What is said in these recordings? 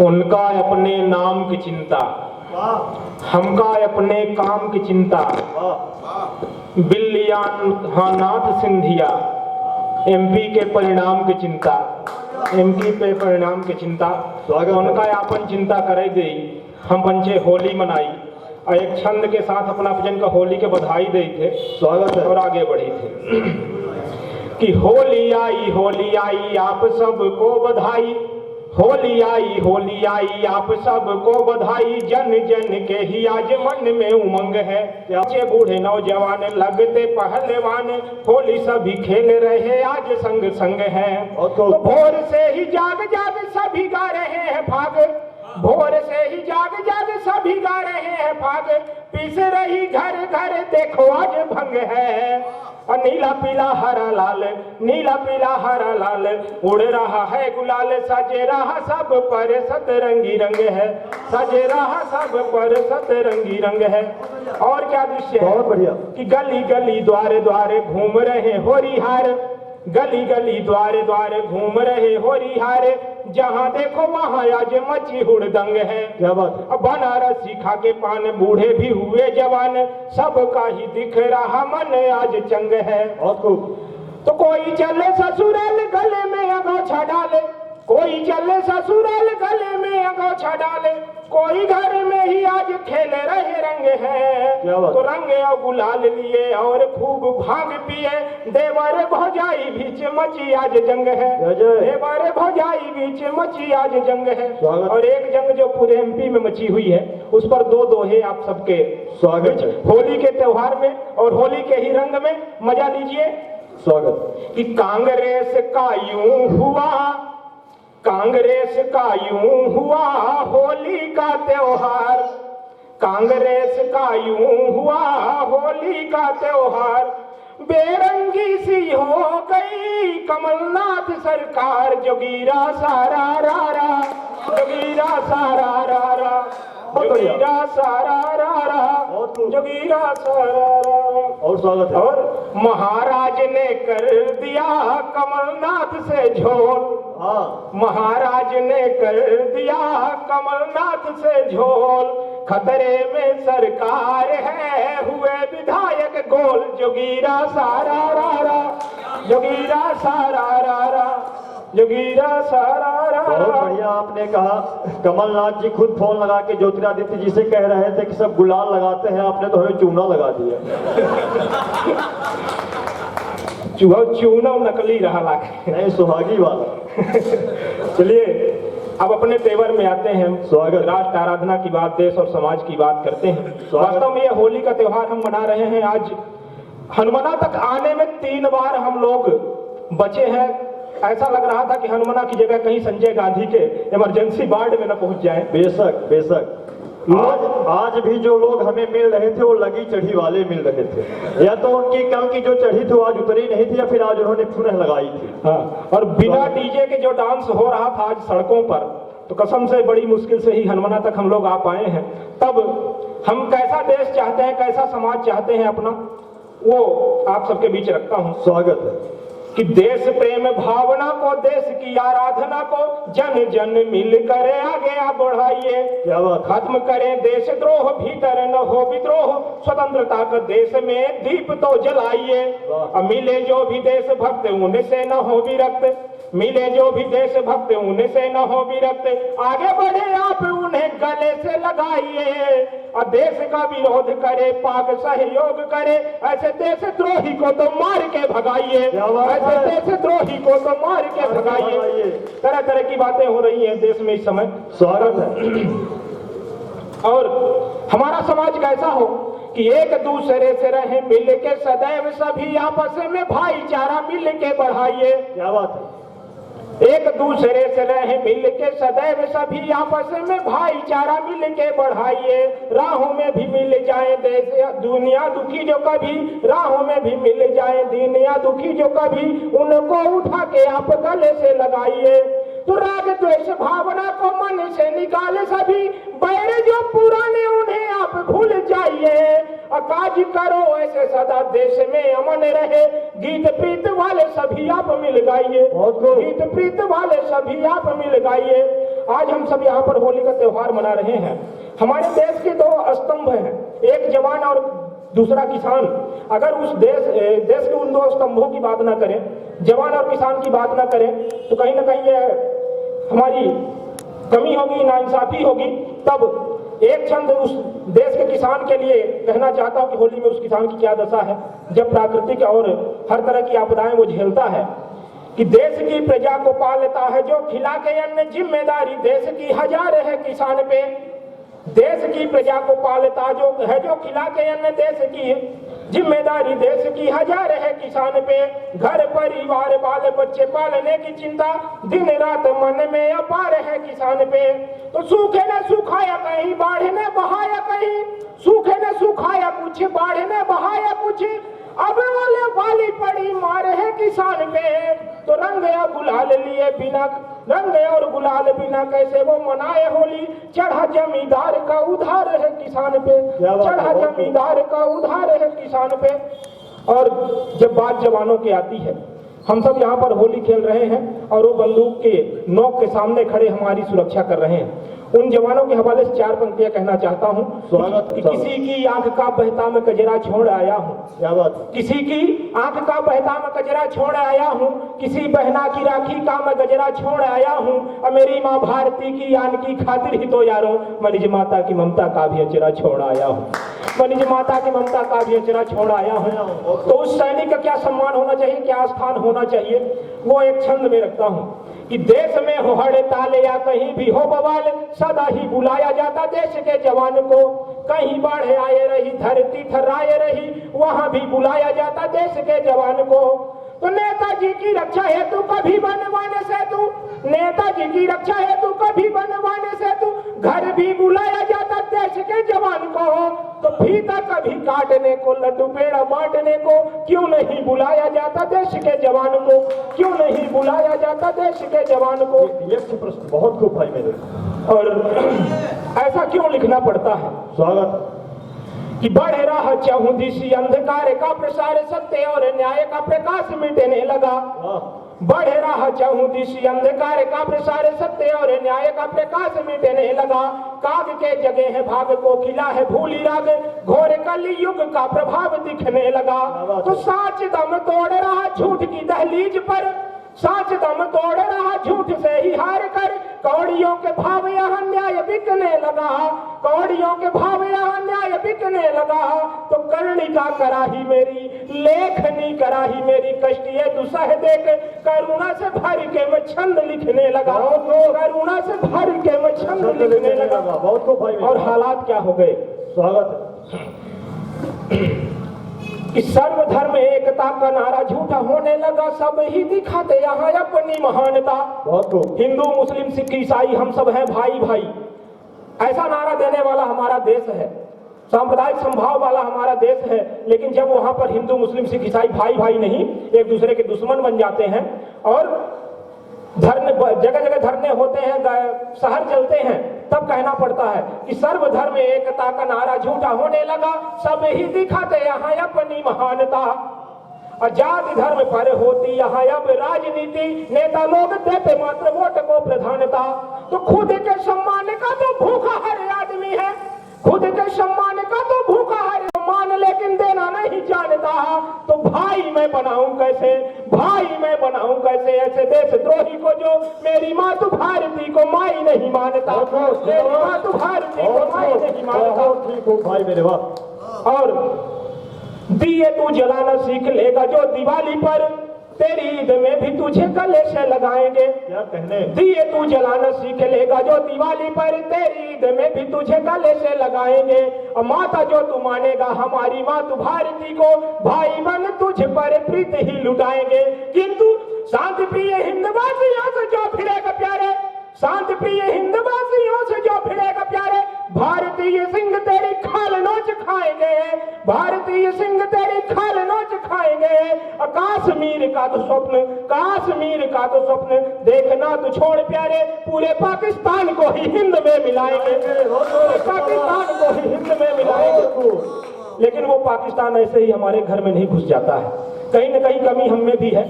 उनका अपने नाम की चिंता, हमका अपने काम की चिंता। बिल्लियानाथ सिंधिया, एमपी के परिणाम की चिंता, एमपी पे परिणाम की चिंता। उनका अपन चिंता करे गई, हम पंचे होली मनाई और एक छंद के साथ अपना भजन का होली के बधाई दे थे। स्वागत है और आगे बढ़ी थे कि होली आई आप सबको बधाई, होली आई आप सबको बधाई। जन जन के ही आज मन में उमंग है, बच्चे बूढ़े नौजवान लगते पहलवान, होली सभी खेल रहे आज संग संग है। तो भोर से ही जाग जाग सभी गा रहे हैं भाग, भोर से ही जाग जाग सभी गा रहे हैं भाग। पीस रही घर घर देखो आज भंग है, और नीला पीला हरा लाल, नीला पीला हरा लाल उड़ रहा है गुलाल। सजे रहा सब पर सतरंगी रंग है, सजे रहा सब पर सतरंगी रंग है। और क्या दृश्य है, बहुत बढ़िया कि गली गली द्वारे द्वारे घूम रहे होरिहार, गली गली द्वारे द्वारे घूम रहे होरिहार। जहाँ देखो वहाँ आज मची हुड़दंग है। क्या बात, अब बनारसी खा के पान बूढ़े भी हुए जवान, सबका ही दिख रहा मन आज चंग है। तो कोई चले ससुराल गले में अंगोछा डाले, कोई चले ससुराल गले में अंगोछा डाले, कोई घर में ही आज खेल रहे रंग है। तो रंग और गुलाल लिए और खूब भांग पिए, देवर भौजाई बीच मची आज जंग है, देवर भौजाई बीच मची आज जंग है। और एक जंग जो पूरे एमपी में मची हुई है, उस पर दो दोहे आप सबके स्वागत है। होली के त्योहार में और होली के ही रंग में मजा लीजिए। स्वागत कि कांग्रेस का यूं हुआ, कांग्रेस का यूं हुआ होली का त्योहार, कांग्रेस का यूं हुआ होली का त्योहार। बेरंगी सी हो गई कमलनाथ सरकार, जोगीरा सारा रारा, जोगीरा सारा रारा, जोगीरा सारा रारा, जोगीरा सारा रारा। और स्वागत है। और महाराज ने कर दिया कमलनाथ से झोल, महाराज ने कर दिया कमलनाथ से झोल। खतरे में सरकार है हुए विधायक गोल, जोगीरा सारा रारा, जोगीरा सारा रारा, जोगीरा सारा रारा। बहुत बढ़िया आपने कहा। कमलनाथ जी खुद फोन लगा के ज्योतिरादित्य जी से कह रहे थे कि सब गुलाल लगाते हैं, आपने तो हमें चूना लगा दिया। चूना नकली रहा लाके नहीं, सुहागी वाला। चलिए अब अपने तेवर में आते हैं। स्वागत। राष्ट्र आराधना की बात, देश और समाज की बात करते हैं। वास्तव में ये होली का त्योहार हम मना रहे हैं। आज हनुमाना तक आने में 3 बार हम लोग बचे हैं। ऐसा लग रहा था कि हनुमाना की जगह कहीं संजय गांधी के इमरजेंसी वार्ड में न पहुंच जाए। बेशक बेशक। आज भी जो लोग हमें मिल रहे थे वो लगी चढ़ी वाले मिल रहे थे, या तो उनकी कल की जो चढ़ी थी आज उतरी नहीं थी, या फिर आज उन्होंने पुनः लगाई थी। हाँ, और बिना डीजे के जो डांस हो रहा था आज सड़कों पर, तो कसम से बड़ी मुश्किल से ही हनुमाना तक हम लोग आ पाए हैं। तब हम कैसा देश चाहते हैं, कैसा समाज चाहते हैं अपना, वो आप सबके बीच रखता हूँ। स्वागत है कि देश प्रेम भावना को, देश की आराधना को जन जन मिल कर आगे बढ़ाइए। क्या बात, खत्म करें देशद्रोह, भीतर न हो विद्रोह, स्वतंत्रता का देश में दीप तो जलाइए। मिले जो भी देशभक्त उनसे न हो विरक्त, मिले जो भी देशभक्त उनसे न हो विरक्त। आगे बढ़े आप उन्हें गले से लगाइए, और देश का विरोध करे पाक सहयोग करे, ऐसे देशद्रोही को तो मार के भगाइए, ऐसे देशद्रोही को तो मार के भगाइए। तरह तरह की बातें हो रही हैं देश में इस समय। स्वागत है। और हमारा समाज कैसा हो कि एक दूसरे से रहे मिल के सदैव, सभी आपस में भाईचारा मिल के बढ़ाइए। क्या बात है। एक दूसरे से रहे मिल के सदैव, सभी आपस में भाईचारा मिल के बढ़ाइए। राहों में भी मिल जाए देश दुनिया दुखी जो कभी, राहों में भी मिल जाए दुनिया दुखी जो कभी, उनको उठा के आप गले से लगाइए। तो राग द्वेष भावना को मन से निकाले सभी, बैर जो पुराने उन्हें आप भूल जाइए। काज करो ऐसे सदा देश में अमन रहे, गीत प्रीत वाले सभी आप मिल गाइए, गीत प्रीत वाले सभी आप मिल गाइए। आज हम सब यहाँ पर होली का त्योहार मना रहे हैं। हमारे देश के दो स्तंभ हैं, एक जवान और दूसरा किसान। अगर उस देश के उन दो स्तंभों की बात ना करें, जवान और किसान की बात ना करें, तो कहीं ना कहीं ये हमारी कमी होगी, नाइंसाफी होगी। तब एक क्षण उस देश के किसान के लिए कहना चाहता हूं कि होली में उस किसान की क्या दशा है, जब प्राकृतिक और हर तरह की आपदाएं वो झेलता है, कि देश की प्रजा को पालता है जो खिला के अन्न, जिम्मेदारी देश की हजार है किसान पे। देश की प्रजा को पालता जो खिला के अन्न, देश की जिम्मेदारी देश की हजार है किसान पे। घर परिवार बाल बच्चे पालने की चिंता दिन रात मन में अपार है किसान पे। तो सूखे न सुखाया कहीं, बाढ़ ने बहाया कहीं, सूखे न सुखाया कुछ, बाढ़ ने बहाया कुछ, अब वाले वाली पड़ी मार है किसान पे। तो रंग या गुलाल लिए बिना, रंग और गुलाल बिना कैसे वो मनाए होली। चढ़ा जमींदार का उधार है किसान पे, चढ़ा जमींदार का उधार है किसान पे। और जब बात जवानों की आती है, हम सब यहाँ पर होली खेल रहे हैं और वो बंदूक के नोक के सामने खड़े हमारी सुरक्षा कर रहे हैं। उन जवानों के हवाले से चार पंक्तियां कहना चाहता हूँ। किसी की आंख का बहता मैं कजरा छोड़ आया हूँ, क्या बात। किसी की आंख का बहता मैं कजरा छोड़ आया हूँ, किसी बहना की राखी का मैं गजरा छोड़ आया हूँ। और मेरी माँ भारती की यान की खातिर ही तो यारों, मैं निज माता की ममता का भी अचरा छोड़ आया हूँ, मैं निज माता की ममता का भी अचरा छोड़ आया हूँ। तो उस सैनिक का क्या सम्मान होना चाहिए, क्या स्थान होना चाहिए, वो एक छंद में रखता हूँ कि देश में हो हड़ताल या कहीं भी हो बवाल, सदा ही बुलाया जाता देश के जवान को। कहीं बाढ़ आए रही, धरती थर्राए रही, वहां भी बुलाया जाता देश के जवान को। तो नेताजी की रक्षा हेतु कभी बनवाने से तू, नेताजी की रक्षा हेतु कभी बनवाने से तू, घर भी बुलाया जाता देश के जवान को। तो फीता कभी काटने को, लड्डू पेड़ा बांटने को, क्यों नहीं बुलाया जाता देश के जवान को, क्यों नहीं बुलाया जाता देश के जवान को। ये प्रश्न बहुत खूब भाई मेरे। और ऐसा क्यों लिखना पड़ता है। स्वागत। कि बढ़ रहा चहुदिशी अंधकार का प्रसार, सत्य और न्याय का प्रकाश मिटने लगा। बढ़ रहा चहुदिशी अंधकार का प्रसार, सत्य और न्याय का प्रकाश मिटने लगा। काग के जगह है भाग को खिला है भूली राग, घोर कली युग का प्रभाव दिखने लगा। तो साच दम तोड़ रहा झूठ की दहलीज पर, साच दम तोड़ रहा झूठ से ही हार कर। कौड़ियों के भाव यहाँ न्याय बिकने लगा, कौड़ियों के भाव यहाँ न्याय बिकने लगा। तो कर्णिका कराही मेरी, लेखनी कराही मेरी, कष्टिये दुसह देख करुणा से भर के मैं छंद लिखने लगा, करुणा से भर के मैं छंद लिखने लगा। और हालात क्या हो गए। स्वागत। कि सर्वधर्म एकता का नारा झूठा होने लगा, सब ही दिखाते यहाँ अपनी महानता। हिंदू मुस्लिम सिख ईसाई हम सब हैं भाई भाई, ऐसा नारा देने वाला हमारा देश है, सांप्रदायिक संभाव वाला हमारा देश है। लेकिन जब वहां पर हिंदू मुस्लिम सिख ईसाई भाई भाई नहीं, एक दूसरे के दुश्मन बन जाते हैं और धरने जगह जगह धरने होते हैं, शहर चलते हैं, तब कहना पड़ता है कि सर्वधर्म एकता का नारा झूठा होने लगा, सब ही दिखाते यहाँ अपनी महानता। और जाति धर्म पर होती यहाँ अब राजनीति, नेता लोग देते मात्र वोट को प्रधानता। तो खुद के सम्मान का तो भूखा हर आदमी है, खुद के सम्मान का तो भूखा हर मान, लेकिन देना नहीं जानता। तो भाई मैं बनाऊं कैसे, भाई मैं बनाऊं कैसे ऐसे देशद्रोही को जो मेरी मातृ भारती को माई नहीं मानता, मेरी मातृ भारती को माई नहीं मानता। ठीक हो भाई मेरे। वाह। और दिए तू जलाना सीख लेगा जो दिवाली पर, तेरी ईद में भी तुझे गले से लगाएंगे। क्या कहने। दिए तू जलाना सीख लेगा जो दिवाली पर, तेरी ईद में भी तुझे गले से लगाएंगे। और माता जो तू मानेगा हमारी मातृ भारती को, भाई बन तुझ पर प्रीत ही लुटाएंगे। किंतु शांति प्रिय हिंदवासियों से जो फिरेगा प्यारे, शांति प्रिय हिंदवासियों से जो फिरेगा प्यारे, भारतीय सिंह तेरी खाल नोच खाएंगे, भारतीय सिंह तेरी खाल नोच खाएंगे। कश्मीर का तो स्वप्न, कश्मीर का तो स्वप्न देखना तो छोड़ प्यारे, पूरे पाकिस्तान को ही हिंद में मिलाएंगे, पाकिस्तान को ही हिंद में मिलाएंगे। लेकिन वो पाकिस्तान ऐसे ही हमारे घर में नहीं घुस जाता है, कहीं न कहीं कमी हम में भी है।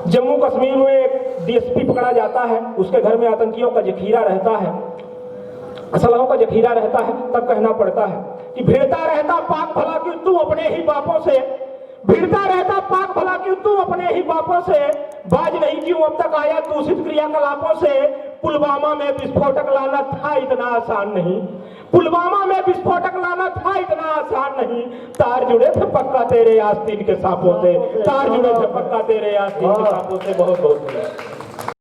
जम्मू कश्मीर में डीएसपी पकड़ा जाता है, उसके घर में आतंकियों का जखीरा रहता है, असलहों का जखीरा रहता है, तब कहना पड़ता है कि भिड़ता रहता पाक भला क्यों तू अपने ही बापों से, भिड़ता रहता पाक भला क्यों तू अपने ही बापों से, बाज नहीं क्यों अब तक आया दूषित क्रियाकलापों से। पुलवामा में विस्फोटक लाना था इतना आसान नहीं, पुलवामा में विस्फोटक लाना था इतना आसान नहीं। तार जुड़े थे पक्का तेरे आस्तीन के सांपों से, तार जुड़े थे पक्का तेरे आस्तीन के सांपों से। बहुत बहुत